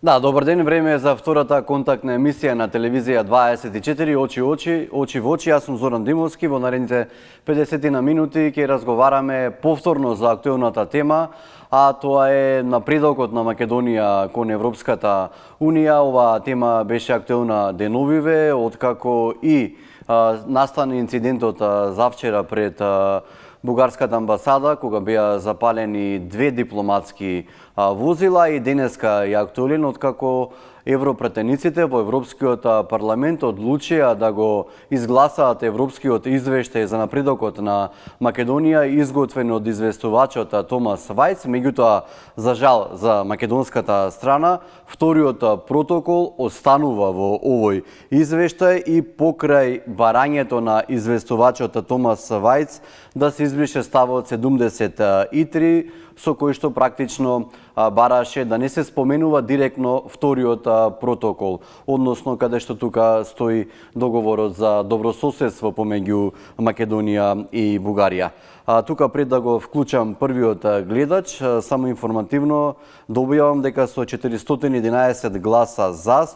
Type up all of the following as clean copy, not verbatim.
Да, добар ден, време е за втората контактна емисија на телевизија 24 очи во очи. Јас сум Зоран Димовски. Во наредните 50 на минути ќе разговараме повторно за актуелната тема, а тоа е напредокот на Македонија кон Европската Унија. Оваа тема беше актуелна деновиве, откако и настане инцидентот завчера пред Бугарската амбасада, кога беа запалени две дипломатски возила, и денеска е актуелен откако европратениците во Европскиот парламент одлучија да го изгласаат Европскиот извештај за напредокот на Македонија, изготвен од известувачот Томас Вајц. Меѓутоа, за жал за македонската страна, вториот протокол останува во овој извештај и покрај барањето на известувачот Томас Вајц да се избрише ставот 73, со кој што практично бараше да не се споменува директно вториот протокол, односно каде што тука стои договорот за добрососедство помеѓу Македонија и Бугарија. Тука пред да го вклучам првиот гледач, само информативно да објавам дека со 411 гласа за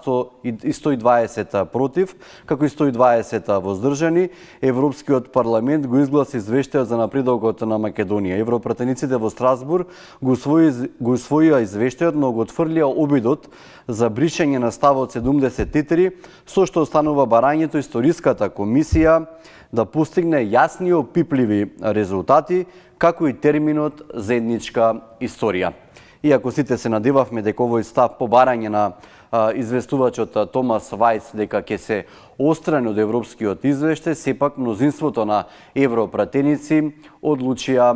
и 120 против, како и 120 воздржани, Европскиот парламент го изгласи извештајот за напредокот на Македонија. Европратениците во Страсбург го усвоија извештајот, но го отфрлија обидот за бришење на ставот 73, со што останува барањето историската комисија да постигне јасни и опипливи резултати, како и терминот заедничка историја. Иако сите се надевавме дека овој став по барање на известувачот Томас Вајц дека ќе се острани од европскиот извештај, сепак мнозинството на европратеници одлучија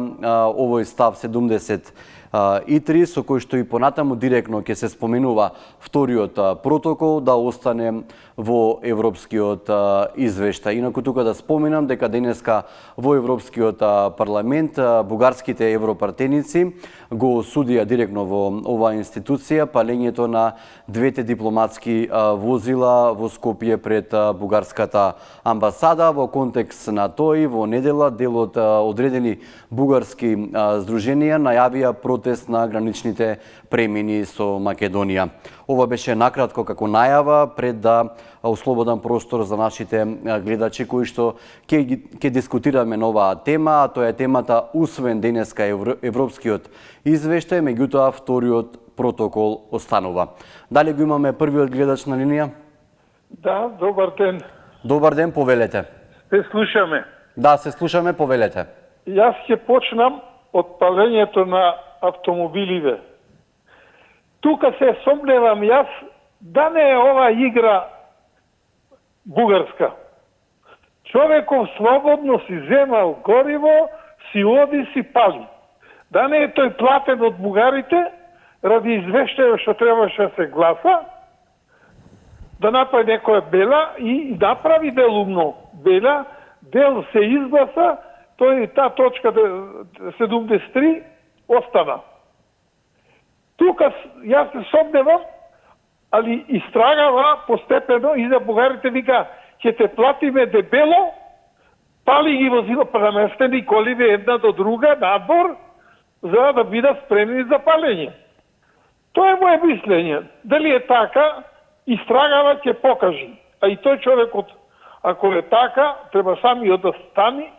овој став 73, со кој што и понатаму директно ќе се споменува вториот протокол, да остане во европскиот извештај. Инаку тука да споменам дека денеска во Европскиот парламент бугарските европратеници го осудија директно во оваа институција палењето на двете дипломатски возила во Скопје пред Бугарската амбасада. Во контекст на тој, во недела дел од одредени бугарски здруженија најавија протест на граничните премини со Македонија. Ова беше накратко како најава пред да ослободам простор за нашите гледачи кои што ќе дискутираме на оваа тема, а тоа е темата усвоен денеска европскиот извештај, меѓутоа вториот протокол останува. Дали го имаме првиот гледач на линија? Да, добар ден. Добар ден, повелете. Се слушаме. Да, се слушаме, повелете. Јас ќе почнам од палењето на автомобиливе. Тука се сомневам јас да не е ова игра бугарска. Човеков слободно си земал гориво, си оди, си пали. Да не е тој платен од бугарите ради извештајот што требаше да се гласа, да направи некоја бела и направи делумно бела, дел се изгласа, тој та точка 73 остана. Тука јас се сомневам, али истрагава постепено и за бугарите вика, ќе те платиме дебело, пали ги возила преместени коливе една до друга надвор, за да бидат спремни за палење. Тоа е моје мислење. Дали е така, истрагава ќе покажи. А и тој човекот, ако е така, треба самиот да стани,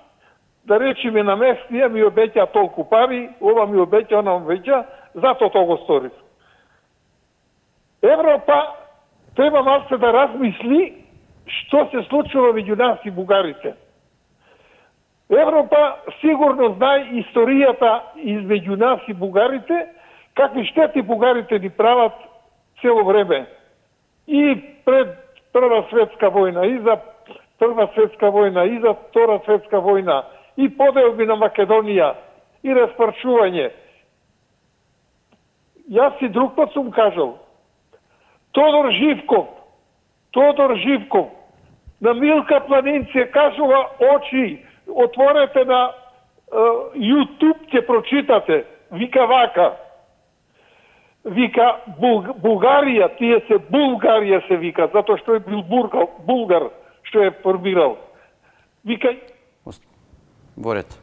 да речеме на местија ми обеќа толку пари, ова ми обеќа, она ми обеќа, затоа тоа го сторив. Европа треба малце да размисли што се случува меѓу нас и бугарите. Европа сигурно знае историјата измеѓу нас и бугарите, какви штети бугарите ни прават цело време. И пред Прва светска војна, и за Прва светска војна, и за Втора светска војна, и поделби на Македонија, и распарчување. Јас и друг пат сум кажал, Тодор Живков, на Милка Планинци кажува очи, отворете на YouTube, ќе прочитате, вика вака. Вика Бугарија, тие се Булгарија се вика, затоа што е бил булгар, што е формирал. Вика... Ворет,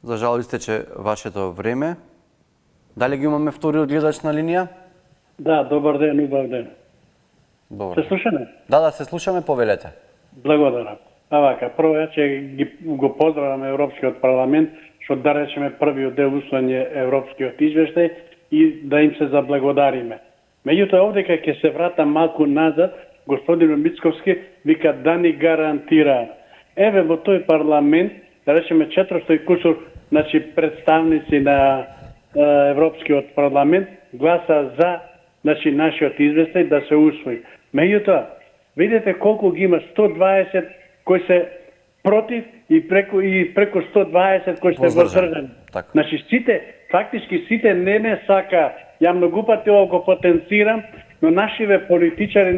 за жал истече вашето време. Дали ги имаме вториот гледач на линија? Да, добар ден, убав ден. Добро. Се слушаме? Да, се слушаме, повелете. Благодарам. А вака, прво ја ќе го поздравам Европскиот парламент, што да речеме првиот дел усвоен Европскиот извештај и да им се заблагодариме. Меѓутоа, овдека ќе се вратам малку назад, господин Мицковски вика да ни гарантира. Еве во тој парламент, да речеме 400 и кусур, значи представници на Европскиот парламент гласа за, значи нашиот извештај да се усвои. Меѓутоа, видете колку ги има, 120 кои се против и преку 120 кои се воздржани. Така. Значи фактички сите не сака. Ја многу пати ова го потенцирам, но нашиве политичари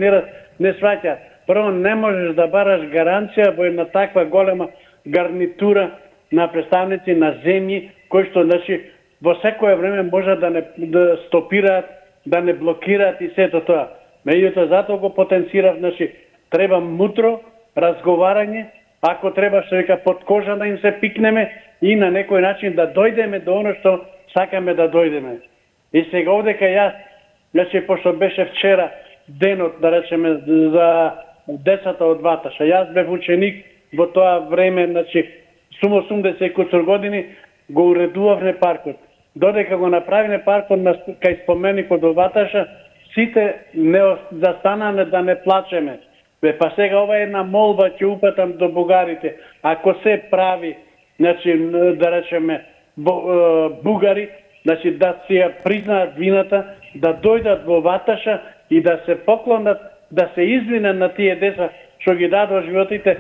не сваќаат. Прво, не можеш да бараш гаранција во една таква голема гарнитура на представници на земји, кои што, значи, во секое време може да стопираат, да не блокираат и сето тоа. Меѓутоа, затоа го потенцирав, значи, треба мутро разговарање, ако треба што вика под кожа да им се пикнеме и на некој начин да дојдеме до оно што сакаме да дојдеме. И сега овдека јас, значи, пошто беше вчера денот, да речеме, за децата од Ваташа, јас бев ученик во тоа време, значи, сум 80 куцур години, го уредувавме паркот. Додека го направиме паркот кај споменикот од Ваташа, сите не застанаме да не плачеме. Па сега ова е една молба, ќе упатам до бугарите. Ако се прави, значи, да речеме, бугари, значи да си ја признаат вината, да дојдат во Ваташа и да се поклонат, да се извинат на тие деца што ги дадоа животите,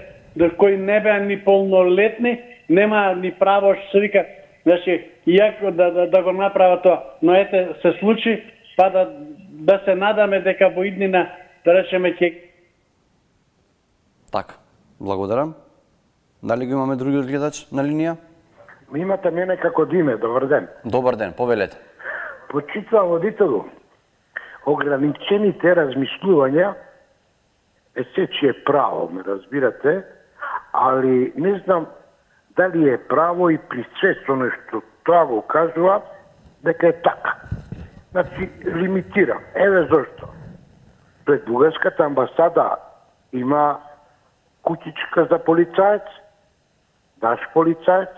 кои не беа ни полнолетни, нема ни право што се вика, значи, иако да го направат тоа. Но ете, се случи, па да се надаме дека во иднина, да речеме, ќе... Така, благодарам. Дали го имаме другиот гледач на линија? Ми имате мене како Диме, добар ден. Добар ден, повелете. Почитувам водителу, ограничените размислувања е сечие право, ме разбирате, али не знам дали е право и при се со нешто тоа го кажува дека е така. Значи, лимитирам. Еве зошто. Пред бугарската амбасада има кутичка за полицаец, наш полицаец,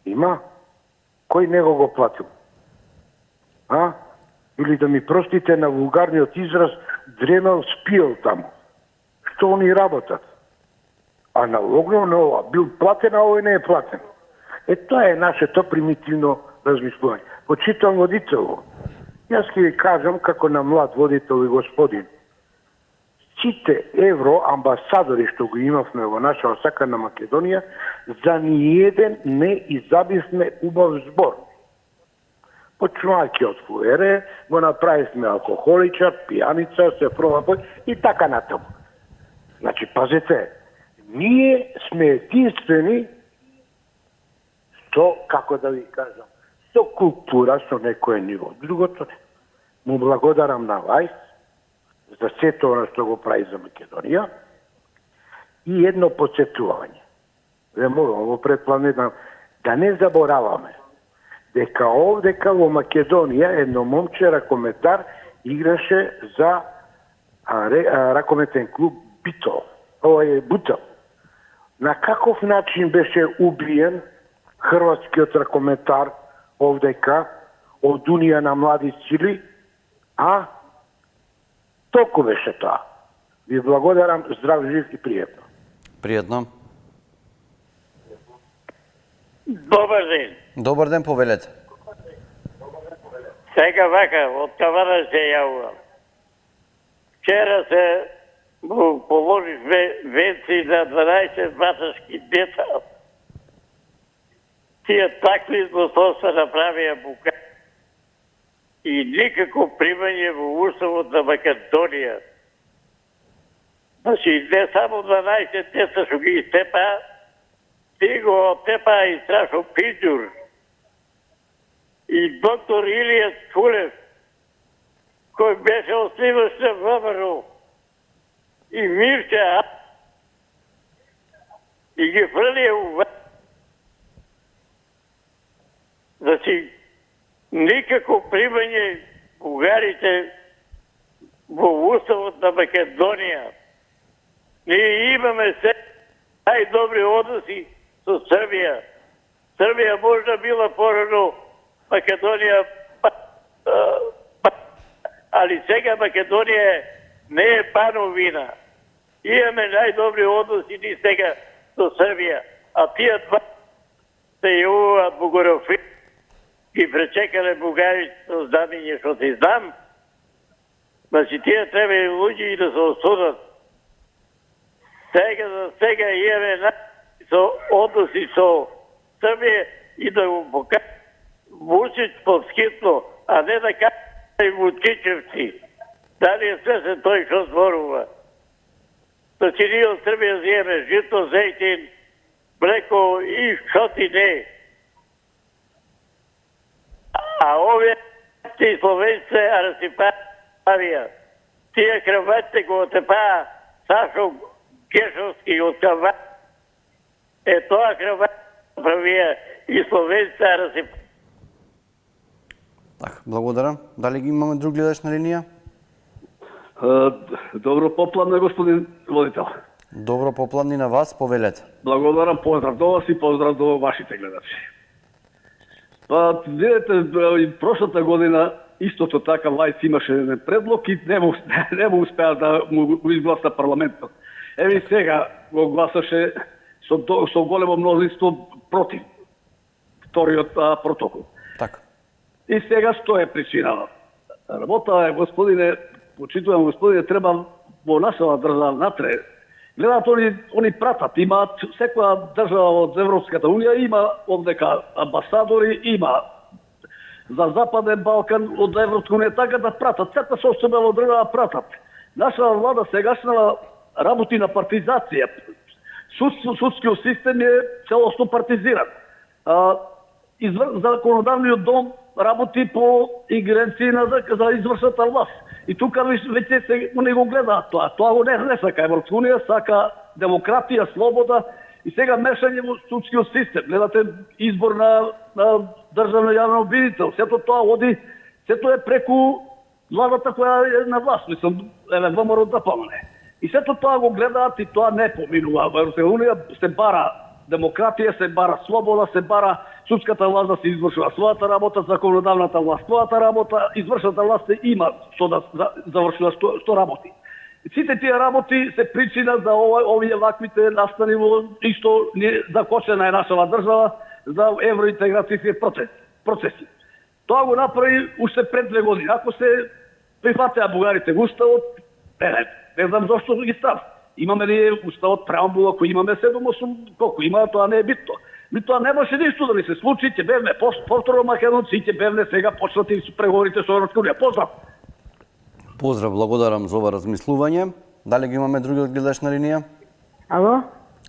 има. Кој него го платил? А? Или да ми простите на вулгарниот израз, дремел спиел таму. Што они работат? А налогно на ова, бил платен, а овој не е платен. Тоа е нашето примитивно размислување. Почитам водитело. Јас ќе ви кажам како на млад водител и господин. Сите евроамбасадори што го имавме во нашата сакана Македонија, за ниеден не изабивме убав збор. Почнувајќи од фуере, го направивме алкохоличар, пијаница, се пробапој и така натаму. Значи, пазете, ние сме единствени што, како да ви кажам, со култура, со некој ниво. Другото, му благодарам на Вајс за сето оно што го прави за Македонија и едно подсетување. Ве молам во предплане да не забораваме дека овдека во Македонија едно момче ракометар играше за ракометен клуб Битол. Ова е Бутел. На каков начин беше убиен хрватскиот ракометар овдека од Унија на млади сили? А? Толку беше тоа. Ви благодарам, здрав, жив и пријатно. Пријатно. Добар ден. Добар ден, повелете. Сега вака, од Кавара се јавувам. Вчера се положивме венци на 12 ваташки деца. Тие такви злословства направија бука. И никако примање во уставот на Македонија. Значи, не само 12 деца што ги истепаа, ти го оттепаа и страшно Пиđур. И доктор Илија Цулев, кој беше оснивач на ВМРО, и Мирче, и ги фрлија у Значи, никако примање бугарите во уставот на Македонија. Ние имаме се најдобри односи со Србија. Србија можда била порано Македонија, али сега Македонија не е пановина. Имаме најдобри односи ни сега со Србија, а тие два се јавуваат бугарофили и пречекале бугарите со знамење што се знам. Значи тие треба и луѓе и да се осудат. Сега имаме со односи со Србија и да го покажа Вучич повскитно, а не да кажа Вучичевци. Дали е се тој што зборува. Значи ние од Србија зиеме жито, зејтин, млеко и што ти не. А овие ти словенци арасипавија. Тие краватите го отепаа Сашо Гешовски од кават. Тоа крават правија и словенци арасипавија. Так, благодарам. Дали ги имаме друг гледач на линија? Добро попладне, господин водител. Добро попладни на вас, повелете. Благодарам, поздрав до вас и поздрав до вашите гледачи. Па, видите, прошлата година истото така Лајц имаше еден предлог и не му успеа да му изгласа парламентот. Еви сега го гласаше со големо мнозинство против вториот протокол. Така. И сега што е причината? Работа е, господине, почитувам господине, треба во нашава држава натре. Гледат они пратат, имаат секоја држава од Европската унија има овдека амбасадори, има за Западен Балкан од Европска унија, така да пратат, сета собствена држава пратат. Нашава влада сегашна работи на партизација. Судскиот систем е целосно партизиран. Законодавниот дом работи по ингеренции за извршната власт. И тука веќе се не го гледаат тоа. Тоа го не сака Европска унија, сака демократија, слобода и сега мешање во судскиот систем. Гледате избор на државно јавно обвинител. Сето тоа оди, сето е преку владата која е на власт, мислам, ВМРО да помне. И сето тоа го гледаат и тоа не поминува. Во Европска унија се бара демократија, се бара слобода, се бара судската власт да се извршува својата работа, законодавната власт својата работа, извршната власт има што да завршува што работи. Сите тие работи се причина за овие ваквите настани во исто закочена е нашава држава за евроинтеграцијски процеси. Тоа го направи уште пред 2 години. Ако се прифатеа бугарите во уставот, не знам зошто ги став. Имаме ли уставот преамбула, кој имаме 7-8, колку има, тоа не е битно. Тоа не може ништо да ни се случи, ќе бевме повторно македонци, ќе бевме сега почнати преговорите со Европска унија. Поздрав! Поздрав, благодарам за ова размислување. Дали ги имаме други гледач на линија? Ало?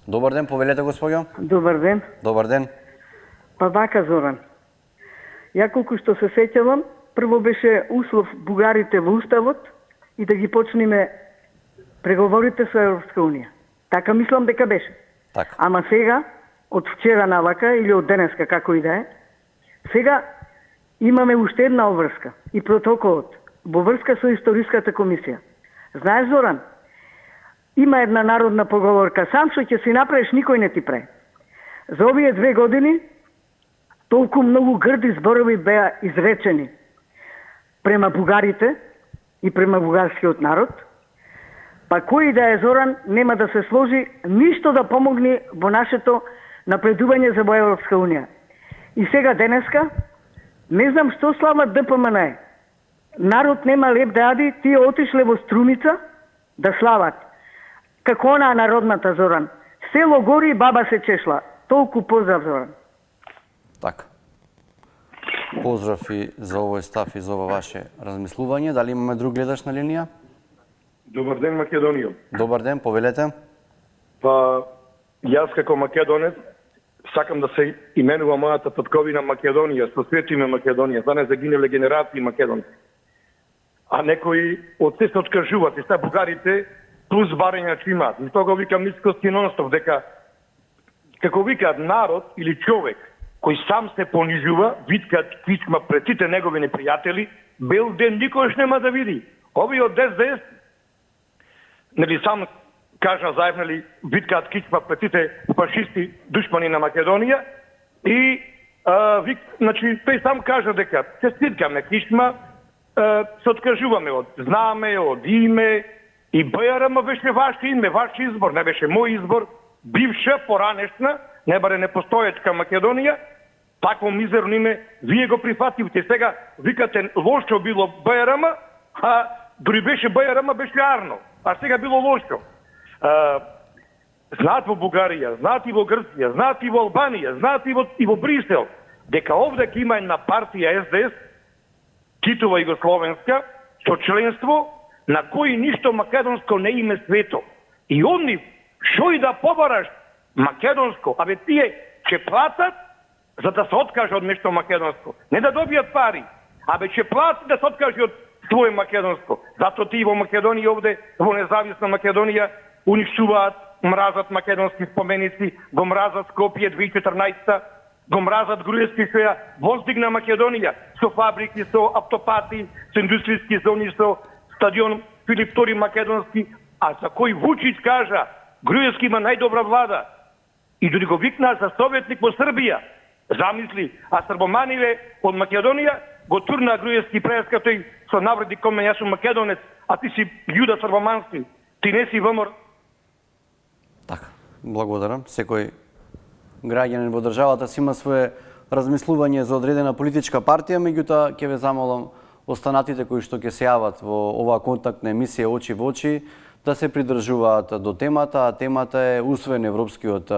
Добар ден, повелете господјо. Добар ден. Добар ден. Па вака, Зоран. Ја колку што се сеќавам, прво беше услов бугарите во уставот и да ги почнеме преговорите со Европска унија. Така мислам дека беше. Така. Ама сега, од вчера навака или од денеска, како и да е, сега имаме уште една обврска и протоколот во врска со Историската комисија. Знаеш, Зоран, има една народна поговорка, сам што ќе си направиш, никој не ти прави. За овие 2 години толку многу грди зборови беа изречени према бугарите и према бугарскиот народ, па кој да е, Зоран, нема да се сложи ништо да помогне во нашето напредување за во Европска унија. И сега денеска, не знам што слава ДПМН. Народ нема леп да јади, тие отишле во Струмица да слават. Како онаа народната, Зоран. Село гори, баба се чешла. Толку поздрав, Зоран. Така. Поздрав и за овој став и за ова ваше размислување. Дали имаме друг гледач на линија? Добар ден, Македонија. Добар ден, повелете. Па, јас како македонец сакам да се именува мојата татковина Македонија, со свето име Македонија, за не загинале генерации македонци. А некои од се се откажуваат, и ста бугарите плюс барања че имаат. И тога викам Мицкоски нонстоп, дека како викаат народ или човек кој сам се понижува, виткаат квичма пред сите негови непријатели, бел ден никош нема да види. Овие од СДС, нели сам кажа заедно ли викаат кичма петите фашисти душмани на Македонија и значи тој сам кажа дека честиткаме кичма, се откажуваме од знаме, од име и БРМ беше ваше име, ваш избор, не беше мој избор, бивша, поранешна, не баре не постоечка Македонија, такво мизерно име, вие го прифативте. Сега викате лошо било БРМ, а дори беше БРМ, беше арно, а сега било лошо. Знаат во Бугарија, знаат и во Грција, знаат и во Албанија, знаат и во Брисел, дека овде ќе има една партија СДС, Титова Југословенска, со членство на кој ништо македонско не име свето. И они, шо и да побараш македонско, абе тие ќе платат за да се откаже од нешто македонско. Не да добијат пари, абе ќе платат да се откаже од своје македонско. Зато тие во Македонија овде, во независна Македонија, уништуваат, мразат македонски споменици, го мразат Скопје 2014, го мразат Груевски што ја воздигна Македонија со фабрики, со автопати, со индустријски зони, со стадион Филип II македонски, а за кој Вучич кажа Груевски има најдобра влада и дори го викнаа за советник во Србија. Замисли, а србоманиве од Македонија го турна Груевски преска тој со навреди коме јас сум македонец, а ти си јуда србомански, ти не си ВМРО. Така, благодарам. Секој граѓанин во државата си има свое размислување за одредена политичка партија, меѓутоа ќе ве замолам останатите кои што ќе се јават во оваа контактна емисија Очи во очи да се придржуваат до темата, а темата е усвоен европскиот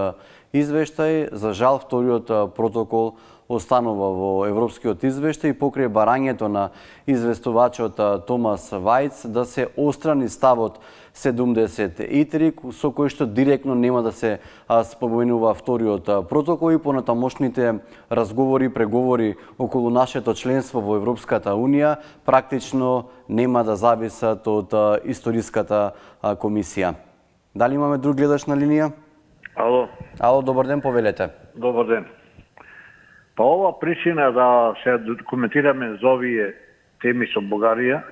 извештај. За жал, вториот протокол останува во европскиот извештај покрај барањето на известувачот Томас Вајц да се острани ставот 73 со кој што директно нема да се споменува вториот протокол и понатамошните разговори, преговори околу нашето членство во Европската Унија практично нема да зависат од историската комисија. Дали имаме друг гледач на линија? Ало. Ало, добар ден, повелете. Добар ден. Па ова причина да се коментираме за овие теми со Бугарија,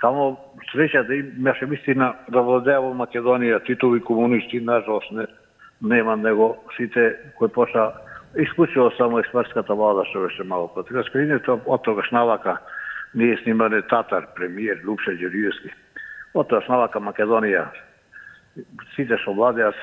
само среќа да имаше вистина да владеа во Македонија Титови комунисти, нажалост нема него сите кои поша исклучиво само експертската влада што беше малку. Така скрињето од тогаш навака ние снимале Татар, премиер Лупше Ѓериевски. Од тогаш навака Македонија сите што владеат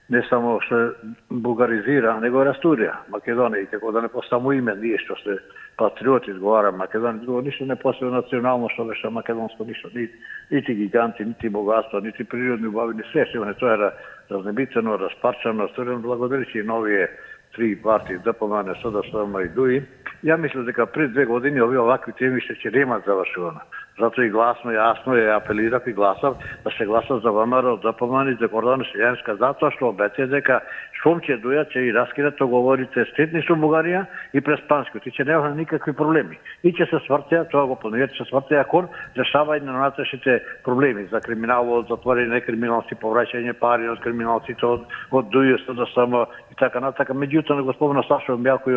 не само што бугаризира, него растурија Македонија, и како да не поставимо име ние што се патриоти изговараме Македонија, друго ништо не постави национално што беше македонско, ништо, нити гиганти, нити богатство, нити природни убавини, се тоа е разнебитено, распарчано, створено благодаричи новие три партии, ДПМН, СДСМ и ДУИ. Ја мислам дека пред 2 години овакви теми ќе немаат завршувано. Затоа и гласно, јасно ја апелирав и гласав да се гласа за ВМРО, ДПМН и за Гордана Селјанска, затоа што обете дека шум ќе дојат, ќе и раскинат договорите стетни со Бугарија и през Панскиот, и ќе нема никакви проблеми. И ќе се свртеа, тоа го понавијат, ќе се свртеа кон решавање на натрешните проблеми за криминалот, затворање некриминалци, повраќање пари од криминалците од ДУИ, СДСМ и така натака. Меѓутоа не го спомна Сашо Мјалко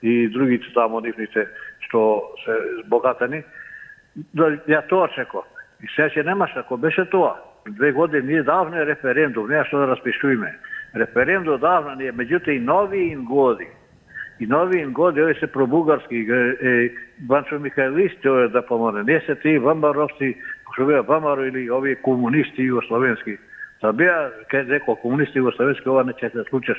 и другите таму нивните што се збогатени. Ја тоа чекав. И сега ќе немаш, ако беше тоа, 2 години ние давне референдум, неа што да распишуваме. Референдум давна ние, меѓутоа и нови годи. И нови годи, овие се пробугарски, Банчо Михајлисти, овие да помоне. Не се тие ВМРО-овци, што беа ВМРО или овие комунисти југословенски. Та беа, кај некој комунисти југословенски, ова не ќе се случиш.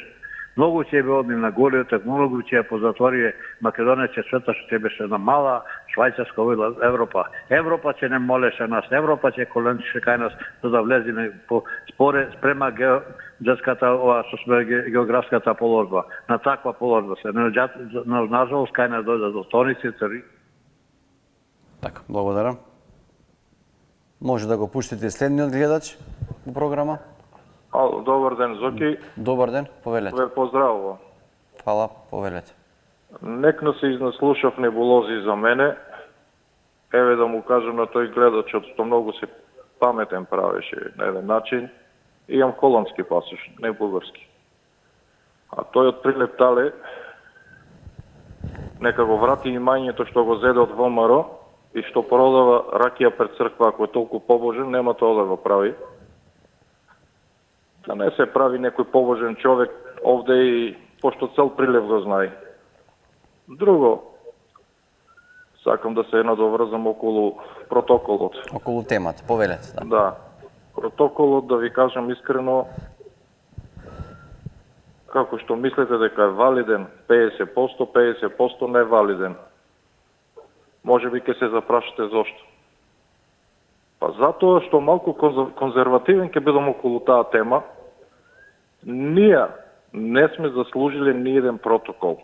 Многу ќе бе одни на голиот, многу ќе ја позатворие Македонија, ќе света што ќе беше на мала Швајцарска овој Европа. Европа ќе не молеше нас, Европа ќе коленчеше кај нас за да влеземе по споре спрема детската ова што сме географската положба. На таква положба се нажалост кај нас дојде до тоници, цари. Така, благодарам. Може да го пуштите следниот гледач во програма? Ало, добар ден, Зоки. Добар ден, повелете. Ве поздравувам. Фала, повелете. Некно се изнаслушав небулози за мене. Еве да му кажам на тој гледачот што многу се паметен правеше на еден начин. Имам холандски пасош, не бугарски. А тој од Прилептале нека го врати имањето што го зеде од ВМРО и што продава ракија пред црква, ако е толку побожен, нема тоа да го прави. Да не се прави некој побожен човек овде и пошто цел прилив го знае. Друго, сакам да се надоврзам околу протоколот. Околу темата, повелете. Да. Да. Протоколот, да ви кажам искрено, како што мислите дека е валиден 50%, 50% не е валиден. Може би ќе се запрашате зошто. Па затоа што малку конзервативен ќе бидам околу таа тема. Ние не сме заслужили ни еден протокол.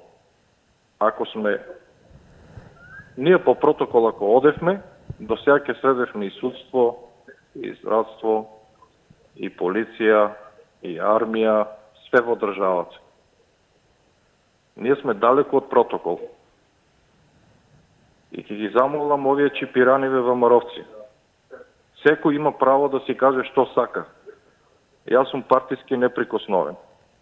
Ако сме ние по протокол ако одевме, до сега ќе следевме и судство, и здравство, и полиција, и армија, све во државата. Ние сме далеко од протокол. И ќе ги замолам овие чипираниви ВМРО-вци. Секој има право да си каже што сака. Јас сум партиски неприкосновен.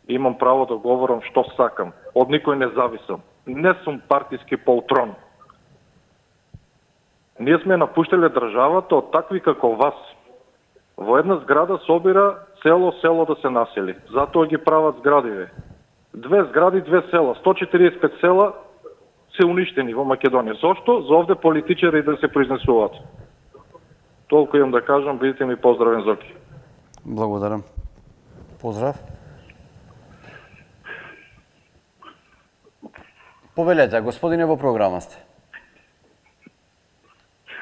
Имам право да говорам што сакам. Од никој не зависам. Не сум партиски полтрон. Ние сме напуштале државата од такви како вас. Во една зграда собира село да се насели. Затоа ги прават зградиве. 2 згради, 2 села. 145 села се уништени во Македонија. Зошто? За овде политичари да се произнесуваат. Толку имам да кажам, бидете ми поздравен, Зоки. Благодарам. Поздрав. Повелете, господине, во програма сте.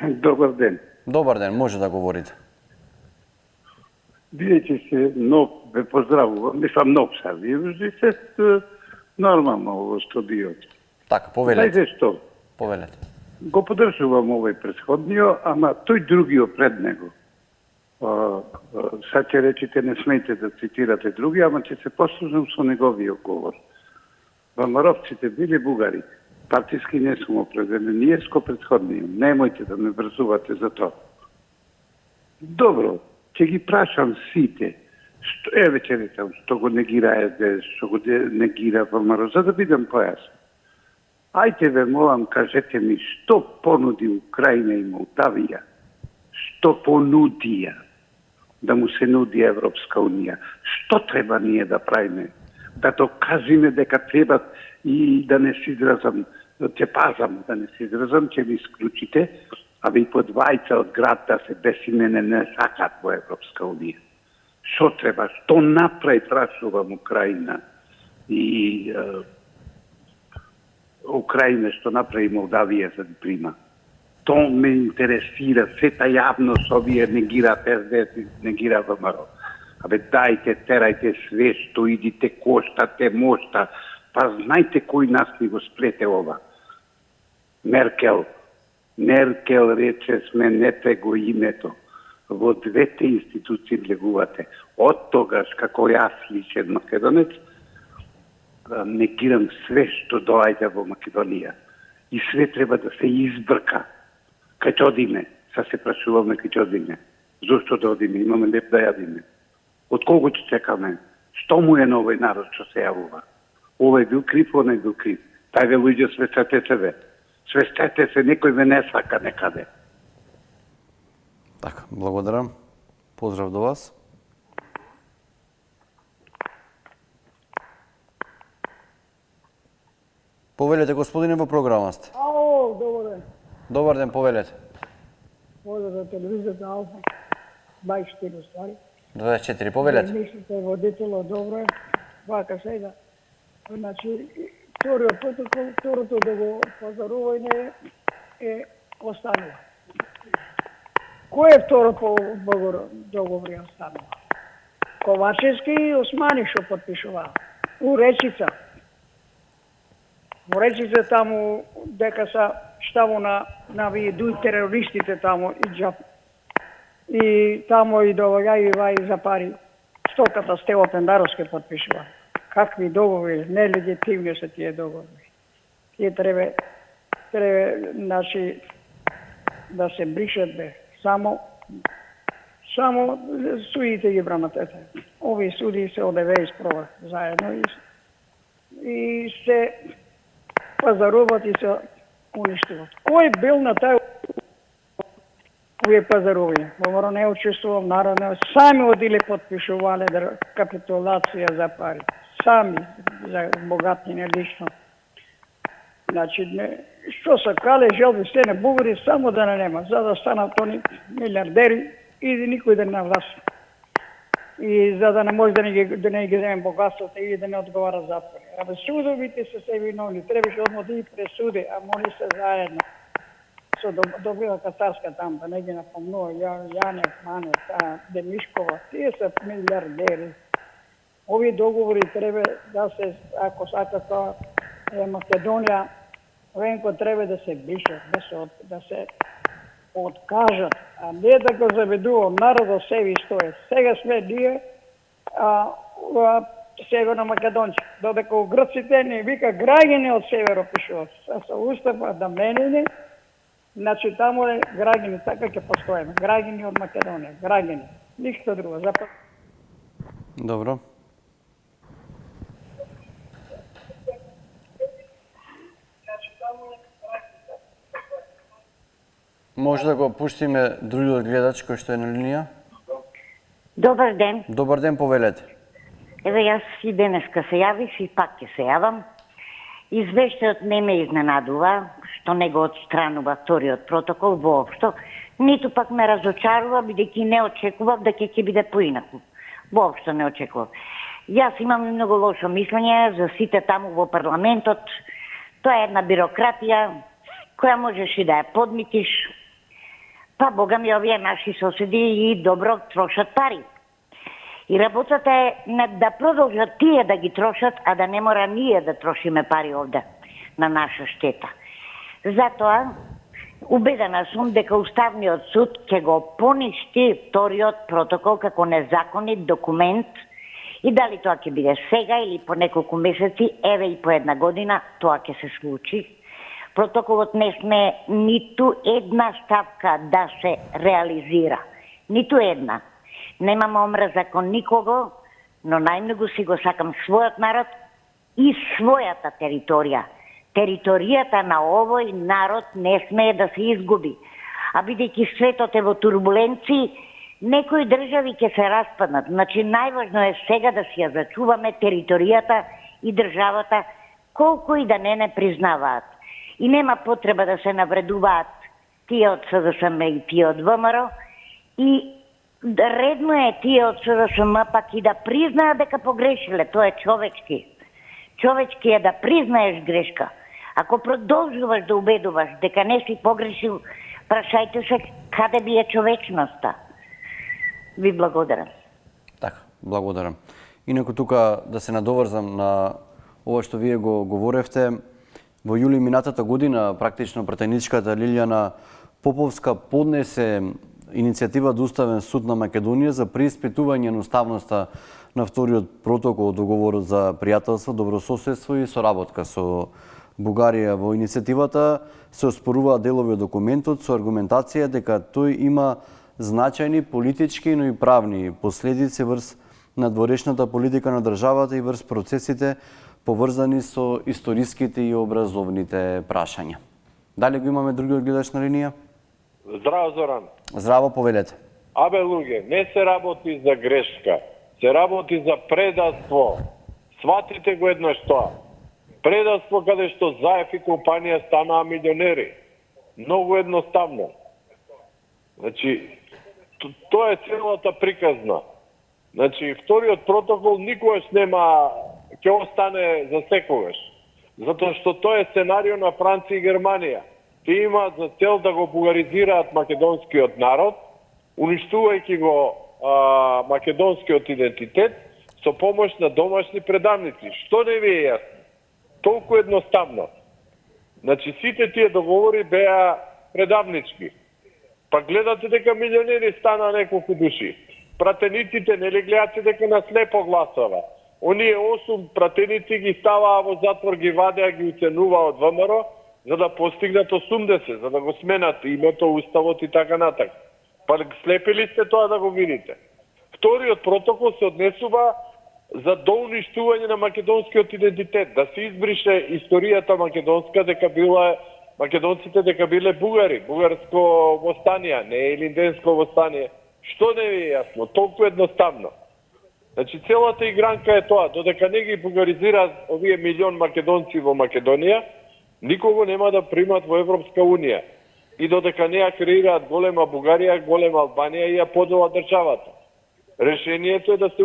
Добар ден. Добар ден, може да говорите. Бидејќи се нов, ве поздравувам, не сам нов са, вие се нормално во студиото. Така, повелете. Знаете што? Повелете. Го подржувам овој претходниот, ама тој другиот пред него. Сад ќе речите, не смејте да цитирате други, ама ќе се послужам со неговиот говор. ВМРО-вците биле бугари. Партиски не сум определен, ние ско претходниот. Немојте да ме врзувате за тоа. Добро, ќе ги прашам сите. Еве ќе речам, што го негира СДС, што го негира ВМРО, за да бидам појасен. Ајте ве молам, кажете ми, што понуди Украина и Молдавија? Што понудија да му се нуди Европска Унија? Што треба ние да правиме? Да докажиме дека треба и да не се изразам, ќе пазам, да не се изразам, ќе ми исклучите, а ви по двајца од град да се без имене не сакат во Европска Унија. Што треба? Што направи, прашувам, Украина и Украина, што направи Молдавија за да прима. То ме интересира, сета јавност овие негира СДС, негира ВМРО. Абе дајте, терајте све што идите, коштате, мошта, па знајте кој нас ни го сплете ова. Меркел рече, сменете го името. Во двете институции влегувате. Од тогаш, како јас личен македонец, негирам све што доаѓа во Македонија. И све треба да се избрка. Кај ќе одиме? Са се прашуваме кај ќе одиме. Зошто да одиме? Имаме леп да јадиме. Од кого ќе чекаме? Што му е на овој народ што се јавува? Овој бил крив, оној бил крив. Тајде луѓе свестете се ве. Свестете се, некој ве не сака некаде. Така, благодарам. Поздрав до вас. Повелете, господине, во програма сте. Ало, добар ден. Добар ден, повелете. Поздрав за телевизијата Алфа. 24 ствари. 24, повелете. Мислите, водитело, добро е. Вака сега. Значи, вториот протокол, второто договорање е останува. Кој е второ по договор е останува? Ковачевски и Османи што потпишуваа. У Речица. Во Речица таму дека са штаво на вие дуј терористите таму и таму и доаѓају вај за пари. Стоката Стево Пендаровски потпишува. Какви договори, нелегитимни се тие договори. Тие треба значи да се бришат бе. Само судите ги бранат ете. Ови суди се од ЕВС заедно и се пазаруват и се уништуват. Кој бил на тај овие пазарувања. ВМРО не учествувал, народ не, сами одиле подпишувале капитулација за пари. Сами, за богатине лично. Значи, што се кале, желби се на бугари, само да не нема, за да станат они милиардери и никој да не власт. И за да не може да не ги земе богатството и да не одговара затвори. Абе судовите се се виновни, требаше одмо да ги пресуди, а они се заедно. Со добрива Катарска там, да не ги напомнува, Јанев, Манев, Демишкова, тие се милиардери. Овие договори треба да се, ако сака тоа Македонија, Венко треба да се бишат, да се откажат, а не да го заведува народот себе стои. Сега сме ние Северно Македонци, додека у грците не вика граѓани од северо пишуват. Со устава да менене, значи таму е граѓани, така ќе постоиме. Граѓани од Македонија, граѓани, ништо друго. Добро. Може да го пуштиме другиот гледач кој што е на линија? Добар ден. Добар ден, повелете. Еве јас и денеска се јавих и пак ќе се јавам. Извештајот не ме изненадува, што не го отстранува вториот протокол воопшто, ниту пак ме разочарува, бидејќи не очекував да ќе биде поинаку. Воопшто не очекував. Јас имам многу лошо мислење за сите таму во парламентот. Тоа е една бирократија која можеш и да ја подмитиш. Па, бога ми, овие наши соседи и добро трошат пари. И работата е да продолжат тие да ги трошат, а да не мора ние да трошиме пари овде, на наша штета. Затоа, убедена сум дека Уставниот суд ќе го поништи вториот протокол како незаконит документ и дали тоа ќе биде сега или по неколку месеци, еве и по една година, тоа ќе се случи. Протоколот не сме ниту една ставка да се реализира. Ниту една. Немам омраза кон никого, но најмногу си го сакам својот народ и својата територија. Територијата на овој народ не смее да се изгуби. А бидејќи светот е во турбуленции, некои држави ќе се распаднат. Значи, најважно е сега да си ја зачуваме територијата и државата, колку и да не признаваат. И нема потреба да се навредуваат тие од СДСМ и тие од ВМРО. И редно е тие од СДСМ пак и да признаат дека погрешиле. Тоа е човечки. Човечки е да признаеш грешка. Ако продолжуваш да убедуваш дека не си погрешил, прашајте се каде би е човечноста. Ви благодарам. Така, благодарам. Инаку тука да се надоврзам на ова што вие го говоревте, во јули минатата година, практично пратеничката Лилјана Поповска поднесе иницијатива до Уставен суд на Македонија за преиспитување на уставноста на вториот протокол од договорот за пријателство, добрососедство и соработка со Бугарија. Во иницијативата се оспоруваат делови од документот со аргументација дека тој има значајни политички, но и правни последици врз надворешната политика на државата и врз процесите поврзани со историските и образовните прашања. Дали го имаме другиот гледач на линија? Здраво, Зоран. Здраво, повелете. Абе, луѓе, не се работи за грешка, се работи за предавство. Сватите го еднаш тоа. Предавство каде што Заев и компанија станаа милионери. Многу едноставно. Значи, тоа е целата приказна. Значи, вториот протокол никогаш нема, ќе остане за секогаш. Затоа што тоа е сценарио на Франција и Германија. Тие имаат за цел да го бугаризираат македонскиот народ, уништувајќи го македонскиот идентитет со помош на домашни предавници. Што не ви е јасно? Толку едноставно. Значи, сите тие договори беа предавнички. Па гледате дека милионери стана неколку души. Пратениците нели гледате дека на слепо гласува. Оние 8 пратеници ги ставаа во затвор, ги вадеа, ги уценуваа од ВМРО, за да постигнат 80, за да го сменат името, уставот и така натак. Па слепили сте тоа да го видите. Вториот протокол се однесува за доуништување на македонскиот идентитет, да се избрише историјата македонска дека била македонците дека биле бугари, бугарско востание, не елинденско востание. Што не ви е јасно? Толку едноставно. Значи, целата игранка е тоа, додека не ги бугаризираат овие милион македонци во Македонија, никого нема да примат во Европска Унија. И додека не ја креираат голема Бугарија, голема Албанија и ја подела државата. Решението е да се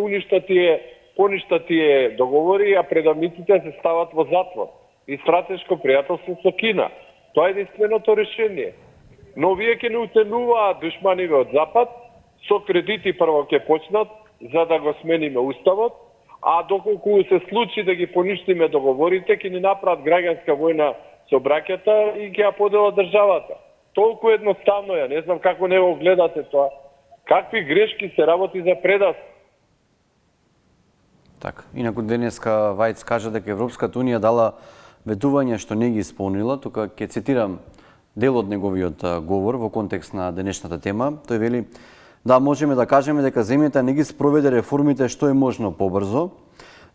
поништа тие договори, а предавниците се стават во затвор и стратешко пријателство со Кина. Тоа е единственото решение. Но вие ќе не уценуваат душманиве од Запад, со кредити прво ќе почнат, за да го смениме уставот, а доколку се случи да ги поништиме договорите, ќе ни направат граѓанска војна со браќата и ќе ја подела државата. Толку едноставно е, не знам како не го гледате тоа. Какви грешки се работи за предавство? Така, инаку денеска Вајц кажа дека Европската Унија дала ветување што не ги исполнила, тука ќе цитирам дел од неговиот говор во контекст на денешната тема. Тој вели: да, можеме да кажеме дека земјата не ги спроведе реформите што е можно побрзо,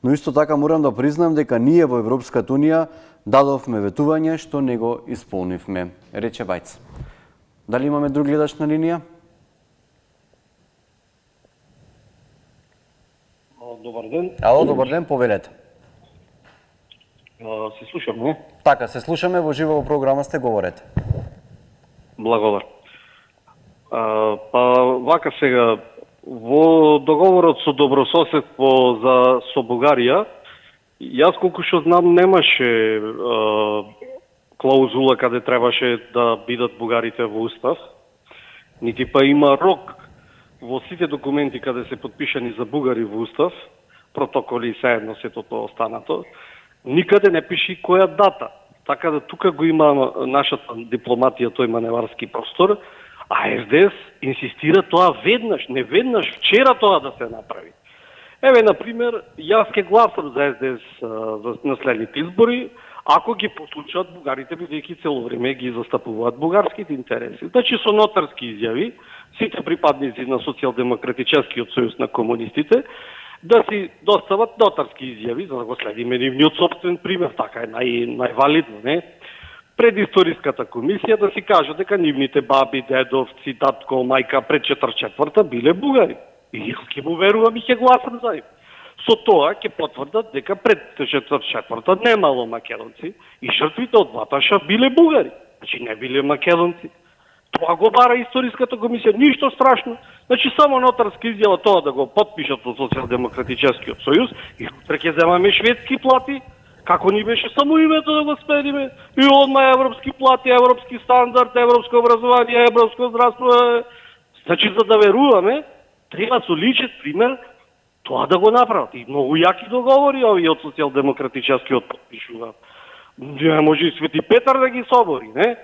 но исто така морам да признам дека ние во Европската Унија дадовме ветување што не го исполнивме, рече Вајц. Дали имаме друг гледач на линија? Добар ден. Ало, добар ден, повелете. Се слушаме? Така, се слушаме, во живо во програма сте, говорете. Благодар. Па, вака сега, во договорот со добрососедство со Бугарија, јас колку што знам немаше клаузула каде требаше да бидат бугарите во устав, нити па има рок во сите документи каде се подпишани за бугари во устав, протоколи и заедно сето тоа останато, никаде не пише која дата. Така да тука го има нашата дипломатија, тој маневарски простор, а СДС инсистира тоа веднаш, не веднаш, вчера тоа да се направи. Еве, например, јас ке гласам за СДС за наследните избори, ако ги послушаат бугарите, бидејќи цело време ги застапуваат бугарските интереси. Значи, со нотарски изјави, сите припадници на Социјалдемократичкиот сојуз на комунистите, да си достават нотарски изјави, за да го следиме нивниот собствен пример, така е највалидно, не? Пред историската комисија да си кажа дека нивните баби, дедовци, татко, мајка пред 44-та биле бугари. И јас ќе му верувам и ќе гласам за нив. Со тоа ќе потврдат дека пред 44-та немало македонци и жртвите од Ваташа биле бугари, значи не биле македонци. Тоа го бара историската комисија, ништо страшно. Значи само нотарска изјава тоа да го потпишат во Социјалдемократичкиот сојуз и утре ќе земаме шведски плати, како ни беше само името да го спедиме, и одма европски плати, европски стандард, европско образование, европско здравство. Значи за да веруваме, треба со личен пример тоа да го направат. И многу јаки договори овие од Социјалдемократичкиот подпишуваат. Не може и Свети Петар да ги собори, не?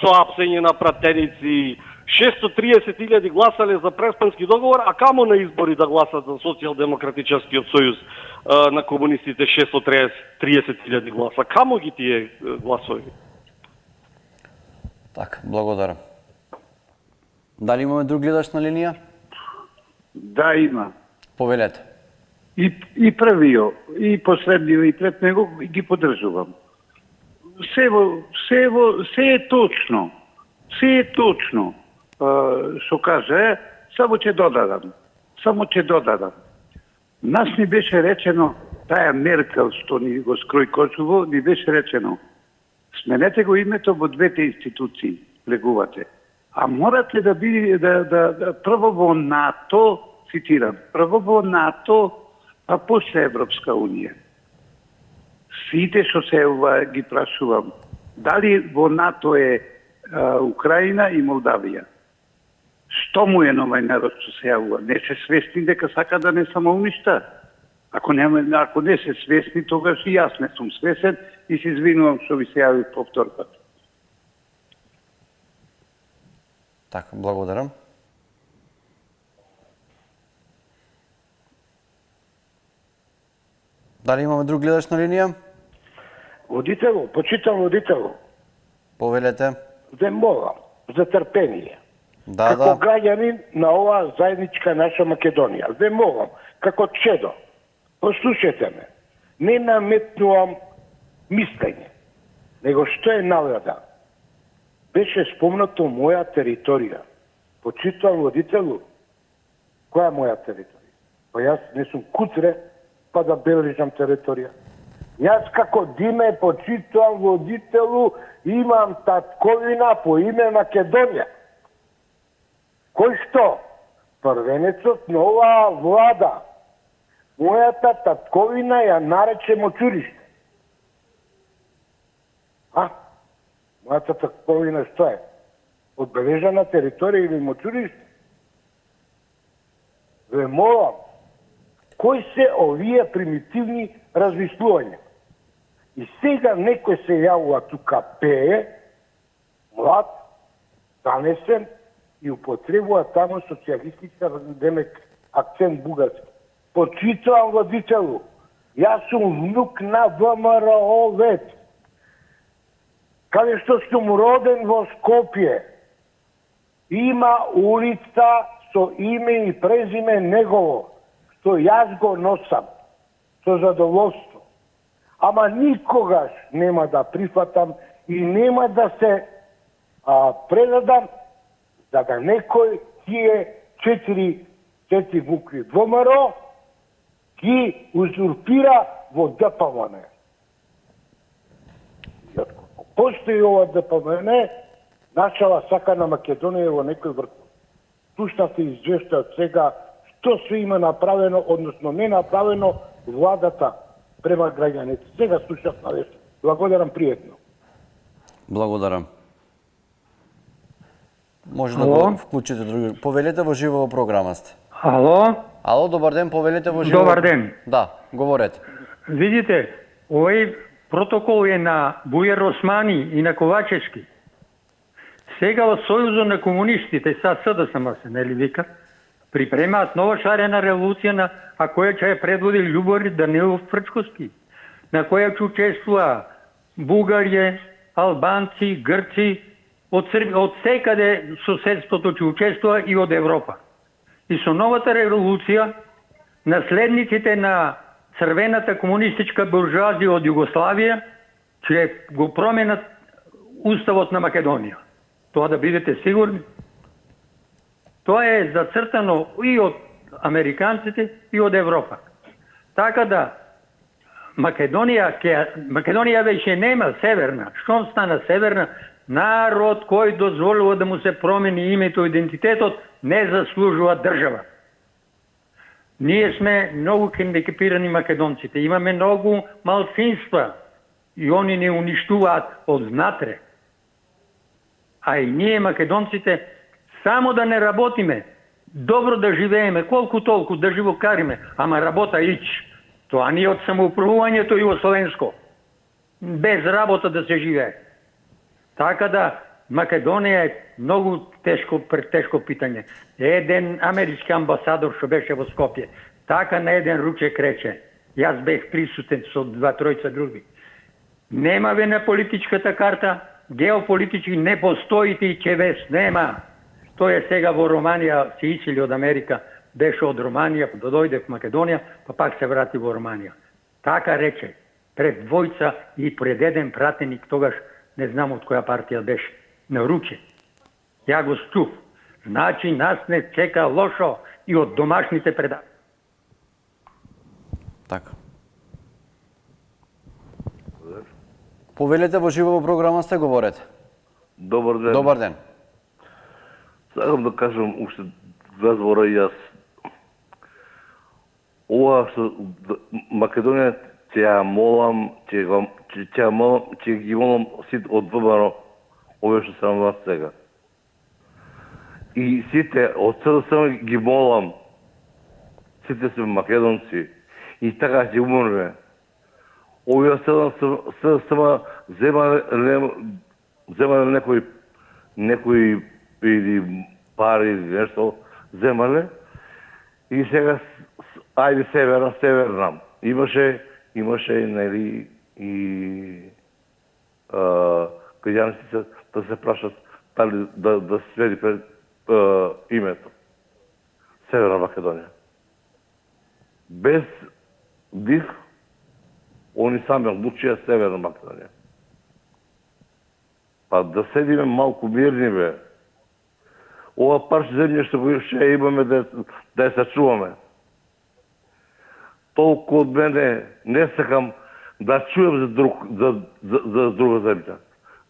Со апсење на пратеници, 630.000 гласале за Преспански договор, а камо на избори да гласат за Социјалдемократичкиот сојуз на комунистите 630.000 гласа. Камо ги тие гласови? Така, благодарам. Дали имаме друг гледач на линија? Да, има. Повелете. И првиот, и последниот, и пред него ги поддржувам. Се е точно. Се е точно. Што каже, само ќе додадам. Нас ни беше речено, таа Меркел што ни го скрои Косово, ни беше речено, сменете го името во двете институции, легувате. А морате да биде прво во НАТО, цитирам, прво во НАТО, а после Европска Унија. Сите што се ги прашувам, дали во НАТО е Украина и Молдавија? Што му е на овај народ што се јавува? Не се свесни дека сака да не самоуништа? Ако не се свесни, тогаш и јас не сум свесен и се извинувам што ви се јави повторпат. Така, благодарам. Дали имаме друг гледач на линија? Водитело, почитам водитело. Повелете. Ве молам за трпение. Да, како граѓанин на оваа заедничка наша Македонија. Ве молам, како чедо, послушайте ме. Не наметнувам мислење, него што е навреда. беше спомнато моја територија. Почитувам водителу, која е моја територија? Па јас не сум куцре, па да бележам територија. Јас како Диме почитувам водителу, имам татковина по име Македонија. Кој што? Првенецот на оваа влада. Мојата татковина ја нарече Мочуриште. Мојата татковина што е? Одбележана територија или Мочуриште? Ве молам, кои се овие примитивни размислувања? И сега некој се јавува тука пее, млад, занесен, и употребува тамо социјалистичка, демек, акцент бугарски. Почитувам водителу. Јас сум внук на ВМРО вет. Каде што сум роден во Скопје, има улица со име и презиме негово, што јас го носам со задоволство. Ама никогаш нема да прифатам и нема да се предадам за да некој тие четири букви ВМРО ги узурпира во ДПМН. Постои ова ДПМН, начала сака на Македонија во некој врт. Тушна се извешта од сега што се има направено, односно не направено владата према граѓаните. Сега слушав на вест. Благодарам пријатно. Благодарам. Може да го вклучите други. Повелете во живо во програма сте. Ало? Ало, добар ден, повелете во живо. Добар ден. Да, говорете. Видите, овој протокол е на Бујар Османи и на Ковачевски. Сега во Сојузот на комунистите, са СДСМ се, нели вика, припремаат нова шарена револуција, а која ќе ја предводи Љубомир Данилов Прчковски, на која ќе учествува Бугарје, албанци, грци, од секаде соседството ќе учествува и од Европа. И со новата револуција, наследниците на црвената комунистичка буржуазија од Југославија ќе го променат уставот на Македонија. Тоа да бидете сигурни. Тоа е зацртано и од американците и од Европа. Така да Македонија веќе нема северна. Што стана северна? Народ кој дозволува да му се промени името и идентитетот не заслужува држава. Ние сме многу хендикепирани македонците. Имаме многу малцинства и они не уништуваат од внатре. А и ние македонците само да не работиме, добро да живееме, колку толку да живокариме, ама работа ич. Тоа не е од самоуправувањето југословенско. Без работа да се живее. Така да Македонија е многу тешко питање. Еден амерички амбасадор што беше во Скопје, така на еден ручек рече, јас бех присутен со 2-3 други. Нема ве на политичката карта, геополитички не постоите и ќе ве снема. Тој е сега во Романија, се исели од Америка, беше од Романија, да дојде во Македонија, па пак се врати во Романија. Така рече, пред двојца и пред еден пратеник, тогаш не знам од која партија беше, на руче. Ја го чув. Значи нас не чека лошо и од домашните предавања. Така. Повелете во живо во програма сте, говорете. Добар ден. Добар ден. Сакам да кажам уште 2 збора и јас. Ова што Македонија ќе молам, ќе ги молам сите од ВМРО, овие што се на власт сега. И сите од СДСМ ги молам, сите се македонци, и така ќе умрме. Овие СДСМ земале некои или пари или нешто, земале, и сега ајде северна. Имаше нели и граѓаните да се прашат дали да следи пред името Северна Македонија. Без дих, они сами одлучија Северна Македонија. Па да седиме малку мирни, бе. Ова парче земја што ќе имаме да ја сачуваме. Толку од мене не сакам да чуем за друга земја.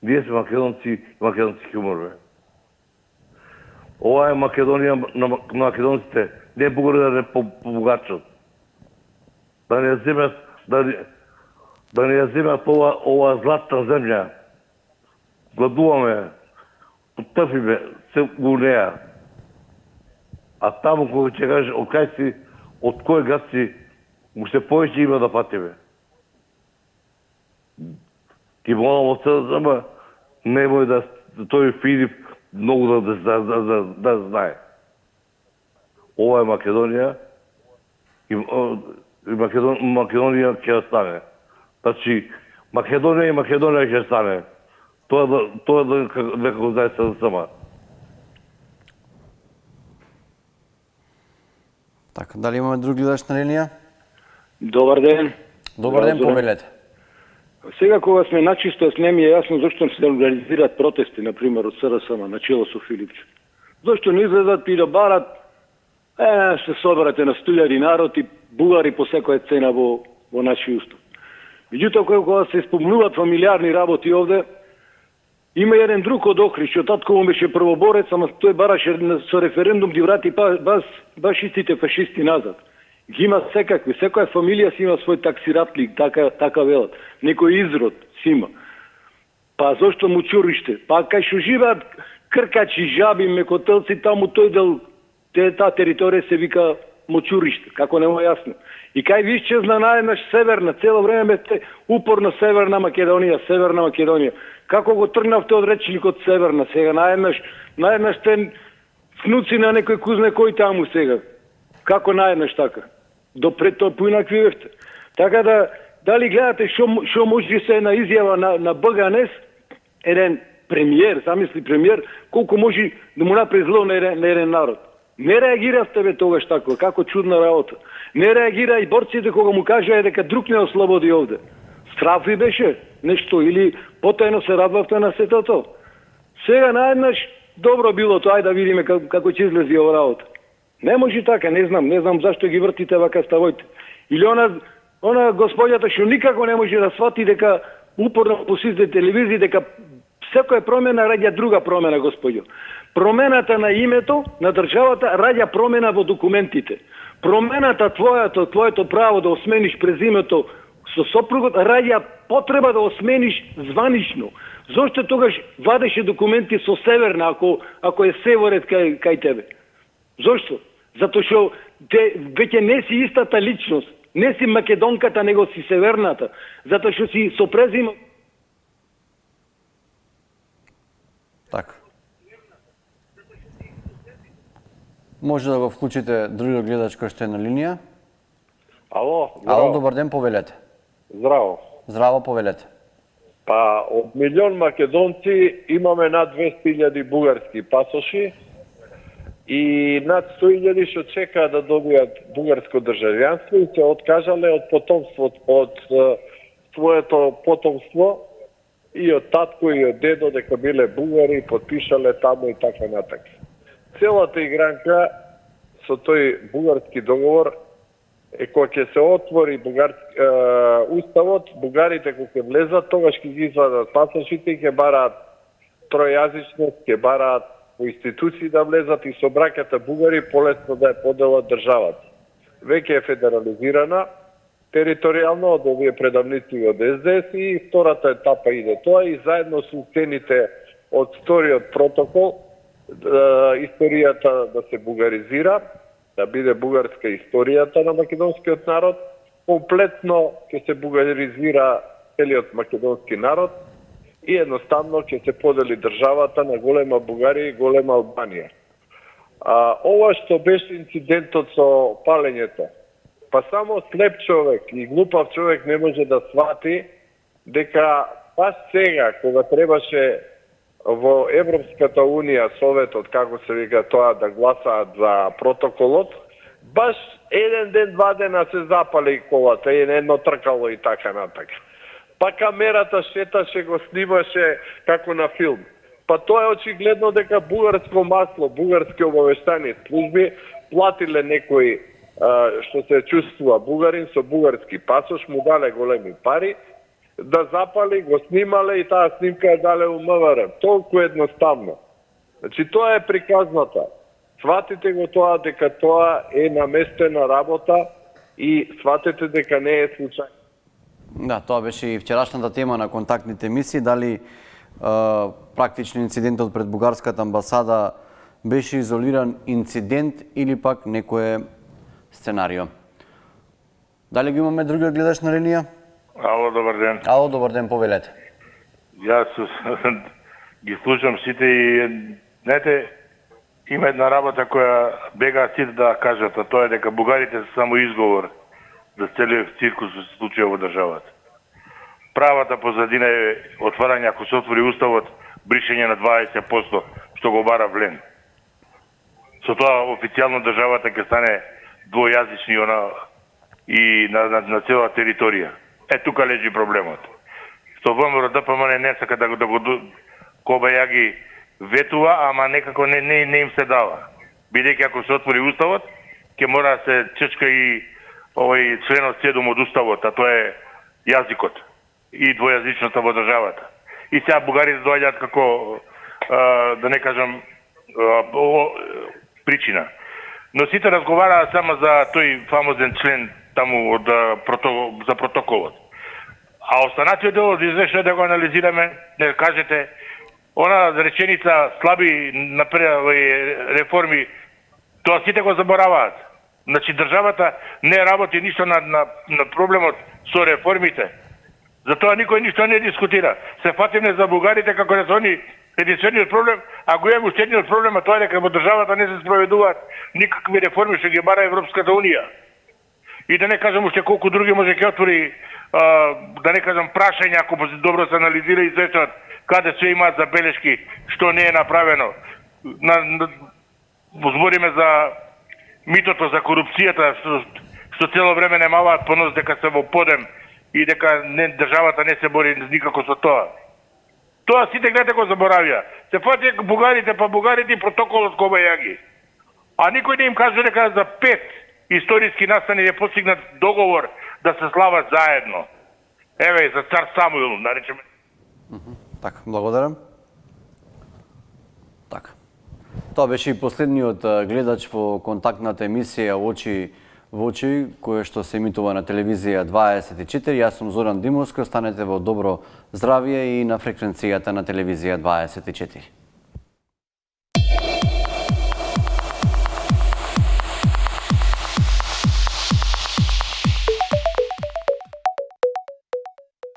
Ние сме македонци и македонски хумор, бе. Ова е Македонија на македонците, не бугари да не побогачат. Да не ја земат ова златна земја. Гладуваме, потърпиме се у неја. А таму кога ќе кажеш од кај си, од кој град си, уште повеќе има да патиме. Ти молам од СДСМ, немој да тој Филип многу да знае. Ова е Македонија и Македонија ќе остане. Значи, Македонија и Македонија ќе остане. Тоа дека го знае СДСМ. Така, дали имаме друг гледач на линија? Добар ден. Добар ден, повелете. Сега кога сме начисто, не ми е јасно зашто се организираат протести, например, од СДСМ, начело со Филипче. Зашто не излезат и да барат, се соберате на стилјади народ и бугари по секоја цена во наши устав. Меѓутоа, кога се спомнуваат фамилиарни работи овде, има еден друг од Охрид, што татко му беше првоборец, ама тој бараше со референдум ги врати баш истите фашисти назад. Ги има секакви, секоја фамилија си има свој таксиратлик, така велат. Некој изрод си има. Па зошто Мочуриште? Па кај што живеат кркачи, жаби, мекотелци, таму тој дел, таа територија се вика Мочуриште, како нема јасно. И кај ви исчезна наеднаш северна, цело време сте упорно Северна Македонија. Како го тргнавте од речникот Северна сега? Наеднаш сте внуци на некој кузне кој таму сега. Како наеднаш така? Допред тоа поинакви бевте. Така да, дали гледате што може се една изјава на БГНС, еден премиер, замисли премиер, колку може да му направи зло на еден народ. Не реагиравте бе тогаш така, како чудна работа. Не реагира и борците кога му кажа дека друг не ослободи овде. Страф ви беше нешто или потајно се радвавте на сето тоа. Сега наеднаш добро било тоа, ајде да видиме како ќе излези ова работа. Не може така, не знам зашто ги вртите вака ставојте. Или она господјата што никако не може да свати дека упорно по сите телевизии дека секоја промена раѓа друга промена, господјо. Промената на името на државата раѓа промена во документите. Промената твоето право да осмениш презимето со сопругот раѓа потреба да осмениш званично. Зошто тогаш вадеше документи со Северна ако е Севорет кај тебе? Зошто? Затоа што веќе не си истата личност, не си македонката, него си северната. Затоа што си со презимот. Така. Може да го вклучите другиот гледач кој што е на линија. Ало, Ало, добар ден, повелете. Здраво. Здраво, повелете. Па, од милион македонци имаме над 200.000 бугарски пасоши и над 100.000 што чекаат да добијат бугарско државјанство и се откажале од потомството, од своето потомство и од татко и од дедо дека биле бугари, подпишале таму и така натака. Целата игранка со тој бугарски договор е кога ќе се отвори уставот, бугарите кога ќе влезат, тогаш ќе ги извадат пасошите и ќе бараат тројазичност, ќе бараат по институции да влезат и со браќата бугари полесно да ја поделат државата. Веќе е федерализирана територијално од овие предавници од СДС и втората етапа иде тоа и заедно со цените од вториот протокол историјата да се бугаризира, да биде бугарска историјата на македонскиот народ, комплетно ќе се бугаризира целиот македонски народ и едноставно ќе се подели државата на голема Бугарија и голема Албанија. Ова што беше инцидентот со палењето, па само слеп човек и глупав човек не може да свати дека пас сега, кога требаше во Европската Унија, Советот, како се вика тоа, да гласаат за протоколот, баш еден ден, два дена се запали колата и едно тркало и така натака. па камерата шеташе, го снимаше како на филм. Па тоа е очигледно дека бугарско масло, бугарски обавештани служби платиле некој што се чувствува бугарин со бугарски пасош, му дале големи пари, да запали, го снимале и таа снимка ја дале у МВР. Толку едноставно. Значи, тоа е приказната. Сватите го тоа дека тоа е наместена работа и сватите дека не е случајно. Да, тоа беше и вчерашната тема на контактните емисии. Дали практично инцидентот пред бугарската амбасада беше изолиран инцидент или пак некое сценарио. Дали го имаме другиот гледач на линија? Ало, добар ден. Ало, добар ден, повелете. Јас ги слушам сите и, знаете, има една работа која бегаат сите да кажат, а тоа е дека бугарите се само изговор за целиот циркус се случува во државата. Правата позадина е отварање, ако се отвори уставот, бришење на 20% што го бара Влен. Со тоа официјално државата ќе стане двојазични и на цела територија. Тука лежи проблемот. Со ВМРО ДПМН не сака да го Кобајаги ветува, ама некако не им се дава. Бидејќи ако се отвори уставот, ќе мора да се чечка и овој членот 7 од уставот, а тоа е јазикот и двојазичноста во државата. И сега бугарите доаѓаат како, да не кажам, причина. Но сите разговараат само за тој фамозен член таму за протоколот. А останатиот дел од извештајот да го анализираме, не кажете, она реченица слаби реформи, тоа сите го забораваат. Значи државата не работи ништо на проблемот со реформите. Затоа никој ништо не дискутира. Се фатиме за бугарите како да се они единствениот проблем, а го имаме уште едниот проблем, а тоа е дека во државата не се спроведуваат никакви реформи што ги бара Европската унија. И да не кажам уште колку други може ќе отвори, да не кажам прашања, ако добро се анализира извештајот, каде се имаат забелешки, што не е направено. Збориме за митото, за корупцијата, што цело време немаваат понос дека се во подем и дека државата не се бори никако со тоа. Тоа сите гледате го заборавија. Се фати бугарите, па бугарите и протоколот Кобајаги. А никој не им кажа дека за 5 историски настани е постигнат договор да се слават заедно. Еве, за цар Самуил, наречеме. Така, благодарам. Така. Тоа беше и последниот гледач во контактната емисија Очи во очи, која што се емитува на телевизија 24. Јас сум Зоран Димовски, останете во добро здравје и на фреквенцијата на телевизија 24.